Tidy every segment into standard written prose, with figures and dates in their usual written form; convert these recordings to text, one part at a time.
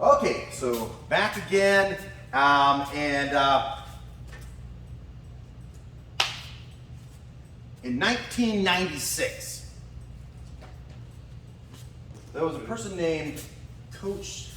Okay, so back again, in 1996, there was a person named Coach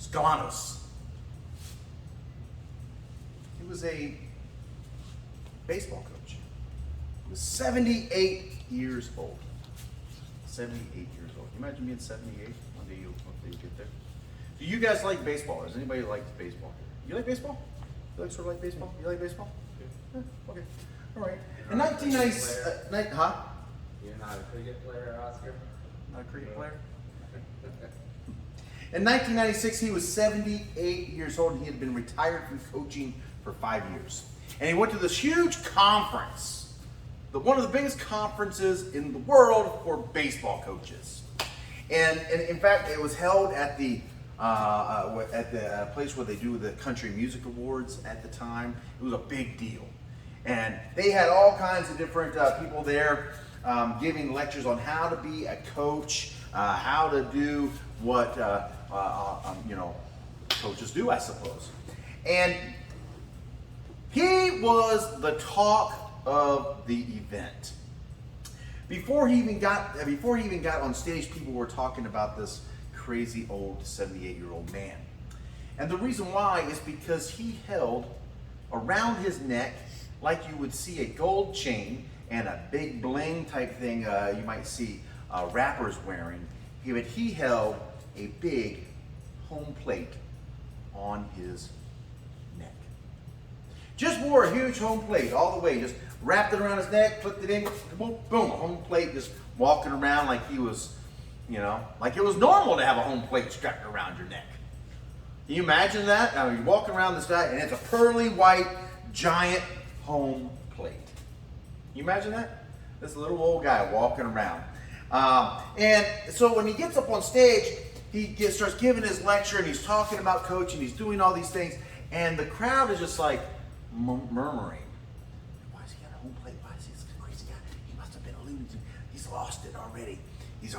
Scalanos. He was a baseball coach. He was 78 years old. 78 years old. Can you imagine being 78? One day you get there. Do you guys like baseball? Does anybody like baseball here? You like baseball? You like sort of like baseball? You like baseball? Yeah. Okay. All right. In 1990, huh? You're not a cricket player, Oscar? Not a cricket player? In 1996, he was 78 years old and he had been retired from coaching for 5 years. And he went to this huge conference, one of the biggest conferences in the world for baseball coaches. And in fact, it was held at the place where they do the country music awards at the time. It was a big deal. And they had all kinds of different people there giving lectures on how to be a coach, how to do what coaches do, I suppose. And he was the talk of the event. Before he even got on stage, people were talking about this crazy old 78-year-old man. And the reason why is because he held around his neck, like you would see a gold chain and a big bling type thing you might see rappers wearing, but he held a big home plate on his neck. Just wore a huge home plate all the way, just wrapped it around his neck, flipped it in, boom, boom, a home plate, just walking around like he was, like it was normal to have a home plate strapped around your neck. Can you imagine that? Now you're walking around this guy and it's a pearly white giant home plate. Can you imagine that? This little old guy walking around. And so when he gets up on stage, he starts giving his lecture and he's talking about coaching, he's doing all these things, and the crowd is just like murmuring. Why has he got a home plate? Why is he this crazy guy? He must have been alluding to. He's lost it already. He's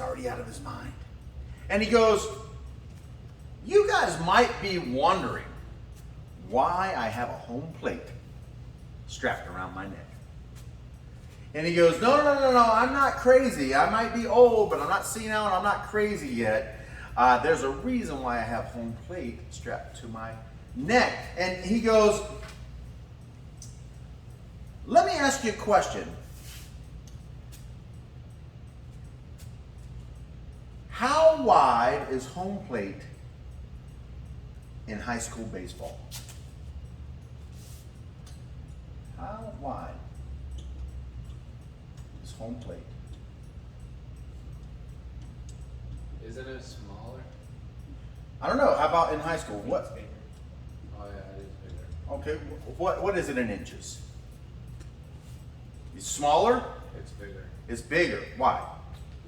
already out of his mind. And he goes, you guys might be wondering why I have a home plate strapped around my neck. And he goes, no, I'm not crazy. I might be old, but I'm not senile and I'm not crazy yet. There's a reason why I have home plate strapped to my neck. And he goes, let me ask you a question. How wide is home plate in high school baseball? How wide is home plate? Isn't it smaller? I don't know. How about in high school? What? It's bigger. Oh yeah, it is bigger. Okay. What is it in inches? It's smaller? It's bigger. It's bigger. Why?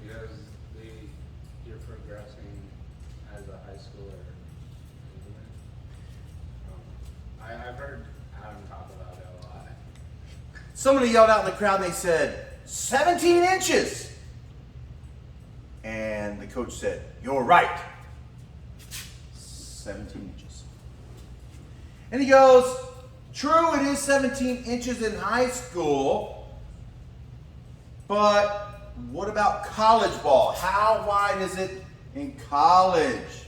Because you're progressing as a high schooler. I've heard Adam talk about it a lot. Somebody yelled out in the crowd and they said, 17 inches. And the coach said, you're right. 17 inches. And he goes, true, it is 17 inches in high school, but what about college ball? How wide is it in college?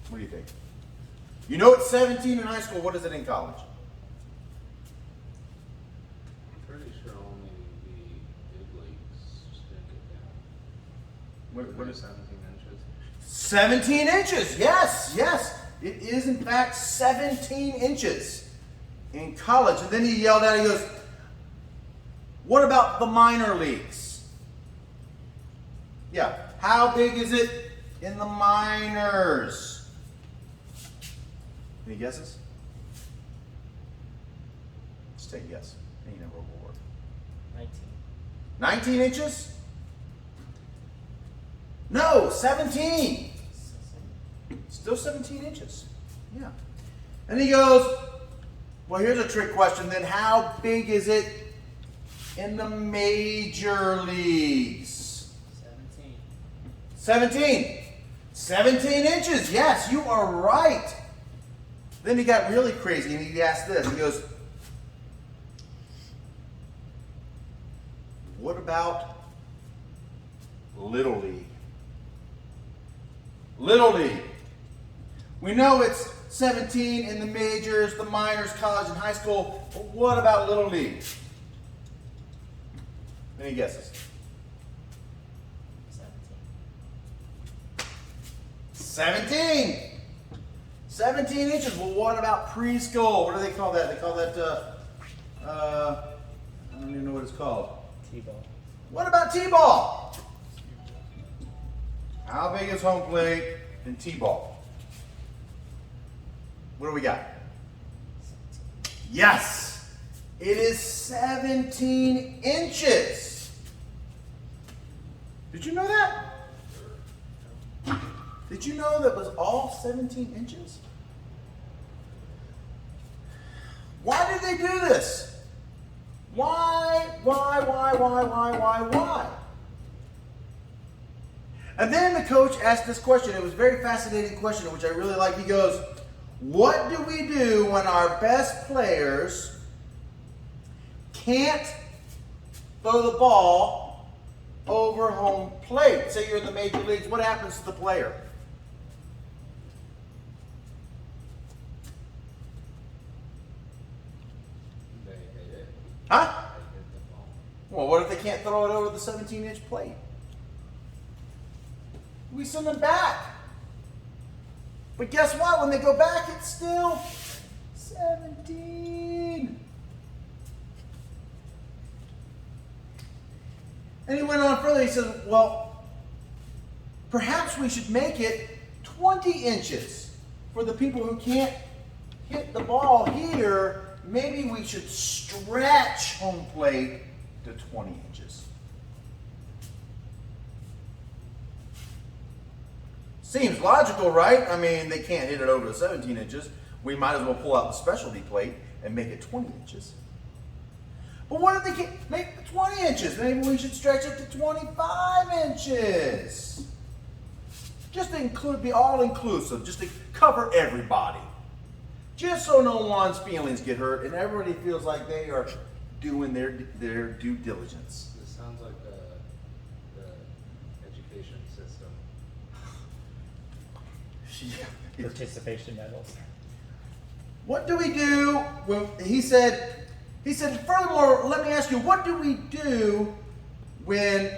What do you think? You know it's 17 in high school. What is it in college? I'm pretty sure only the big leagues stick it down. What is 17 inches? 17 inches, yes. It is in fact 17 inches in college. And then he yelled out, he goes, what about the minor leagues? Yeah, how big is it in the minors? Any guesses? Just take a guess. Any number will work. 19. 19 inches? No, 17. Still 17 inches. Yeah. And he goes, well, here's a trick question then. How big is it in the major leagues? 17. 17. 17 inches. Yes, you are right. Then he got really crazy and he asked this. He goes, what about Little League? Little League. We know it's 17 in the majors, the minors, college, and high school. But what about Little League? Any guesses? 17. 17 inches. Well, what about preschool? What do they call that? They call that, I don't even know what it's called. T-ball. What about T-ball? How big is home plate in T-ball? What do we got? Yes, it is 17 inches. Did you know that? Did you know that was all 17 inches? Why did they do this? Why? And then the coach asked this question. It was a very fascinating question, which I really like. He goes, what do we do when our best players can't throw the ball over home plate? Say you're in the major leagues, what happens to the player? They hit it. Huh? They hit the ball. Well, what if they can't throw it over the 17-inch plate? We send them back. But guess what? When they go back, it's still 17. And he went on further. He said, well, perhaps we should make it 20 inches for the people who can't hit the ball here. Maybe we should stretch home plate to 20 inches. Seems logical, right? I mean, they can't hit it over the 17 inches. We might as well pull out the specialty plate and make it 20 inches. But what if they can't make it 20 inches? Maybe we should stretch it to 25 inches. Just to include, be all-inclusive, just to cover everybody. Just so no one's feelings get hurt and everybody feels like they are doing their due diligence. This sounds like the education system. Yeah. Participation medals. What do we do when he said, furthermore, let me ask you, what do we do when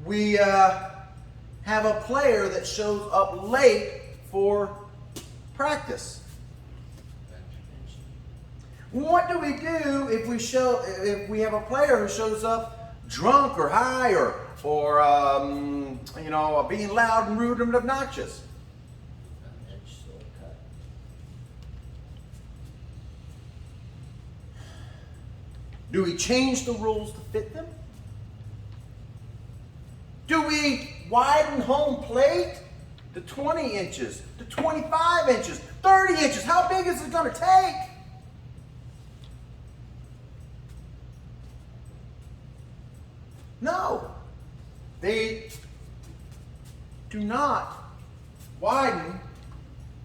we have a player that shows up late for practice? What do we do if we have a player who shows up drunk or high or being loud and rude and obnoxious? Do we change the rules to fit them? Do we widen home plate to 20 inches, to 25 inches, 30 inches? How big is it going to take? No. They do not widen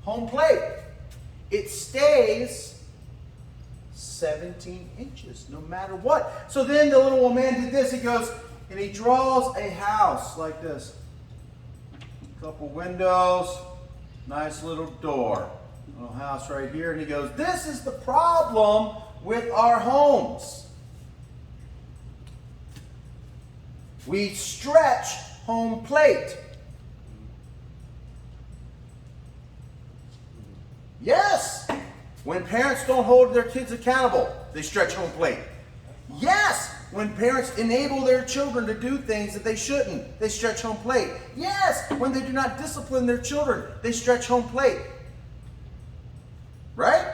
home plate. It stays 17 inches, no matter what. So then the little old man did this. He goes and he draws a house like this. A couple windows, nice little door. Little house right here. And he goes, this is the problem with our homes. We stretch home plate. Yes. When parents don't hold their kids accountable, they stretch home plate. Yes, when parents enable their children to do things that they shouldn't, they stretch home plate. Yes, when they do not discipline their children, they stretch home plate. Right?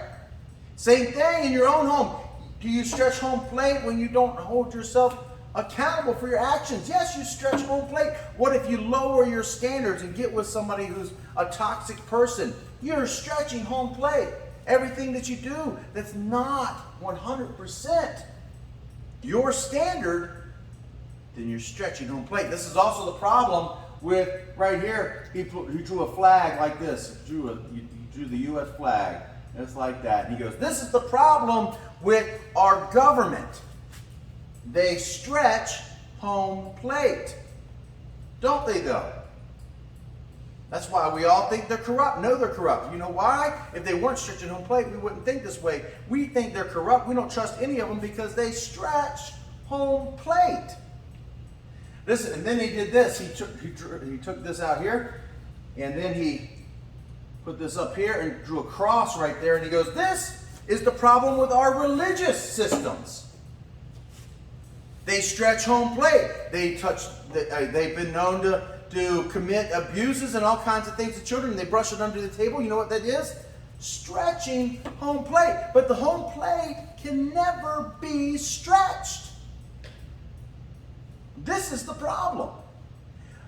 Same thing in your own home. Do you stretch home plate when you don't hold yourself accountable for your actions? Yes, you stretch home plate. What if you lower your standards and get with somebody who's a toxic person? You're stretching home plate. Everything that you do that's not 100% your standard, then you're stretching home plate. This is also the problem with, right here, he drew a flag like this. He drew the U.S. flag. It's like that. And he goes, this is the problem with our government. They stretch home plate. Don't they, though? That's why we all think they're corrupt. No, they're corrupt. You know why? If they weren't stretching home plate, we wouldn't think this way. We think they're corrupt. We don't trust any of them because they stretch home plate. Listen, and then he did this. He took this out here, and then he put this up here and drew a cross right there. And he goes, this is the problem with our religious systems. They stretch home plate. They've been known to commit abuses and all kinds of things to children. They brush it under the table. You know what that is? Stretching home plate. But the home plate can never be stretched. This is the problem.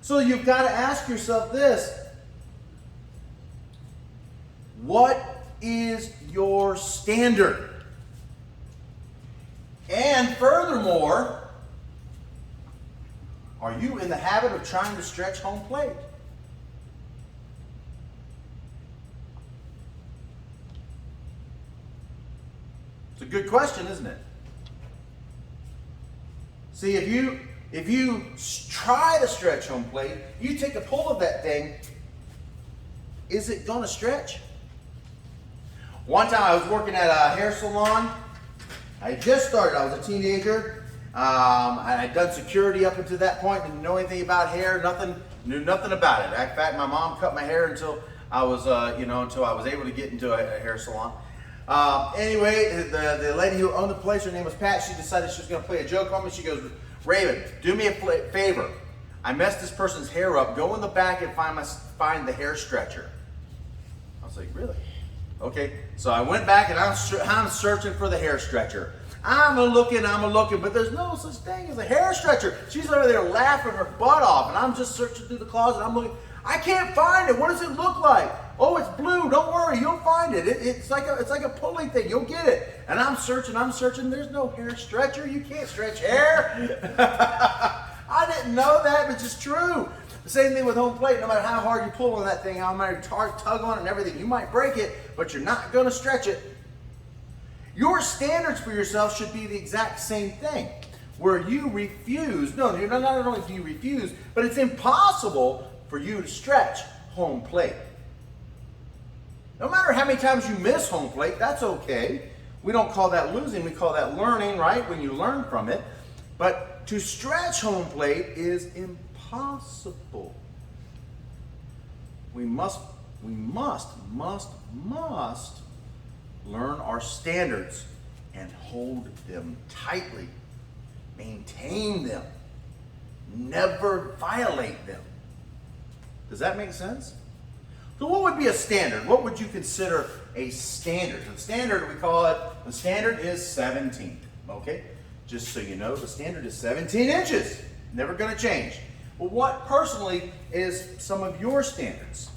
So you've got to ask yourself this. What is your standard? And furthermore, are you in the habit of trying to stretch home plate? It's a good question, isn't it? See, if you try to stretch home plate, you take a pull of that thing, is it going to stretch? One time I was working at a hair salon. I had just started. I was a teenager. I had done security up until that point. Didn't know anything about hair. Knew nothing about it. In fact, my mom cut my hair until I was, until I was able to get into a hair salon. Anyway, the lady who owned the place, her name was Pat. She decided she was going to play a joke on me. She goes, Raven, do me a favor. I messed this person's hair up. Go in the back and find the hair stretcher. I was like, really? Okay, so I went back and I'm searching for the hair stretcher. I'm a looking, but there's no such thing as a hair stretcher. She's over there laughing her butt off, and I'm just searching through the closet. I'm looking. I can't find it. What does it look like? Oh, it's blue. Don't worry, you'll find it. It's like a pulley thing. You'll get it. And I'm searching. There's no hair stretcher. You can't stretch hair. I didn't know that, but it's just true. The same thing with home plate. No matter how hard you pull on that thing, how much you tug on it and everything, you might break it, but you're not going to stretch it. Your standards for yourself should be the exact same thing, where you refuse. No, not only do you refuse, but it's impossible for you to stretch home plate. No matter how many times you miss home plate, that's okay. We don't call that losing, we call that learning, right? When you learn from it. But to stretch home plate is impossible. We must learn our standards and hold them tightly. Maintain them. Never violate them. Does that make sense? So what would be a standard? What would you consider a standard? The standard, the standard is 17. Okay? Just so you know, the standard is 17 inches. Never going to change. Well, what personally is some of your standards?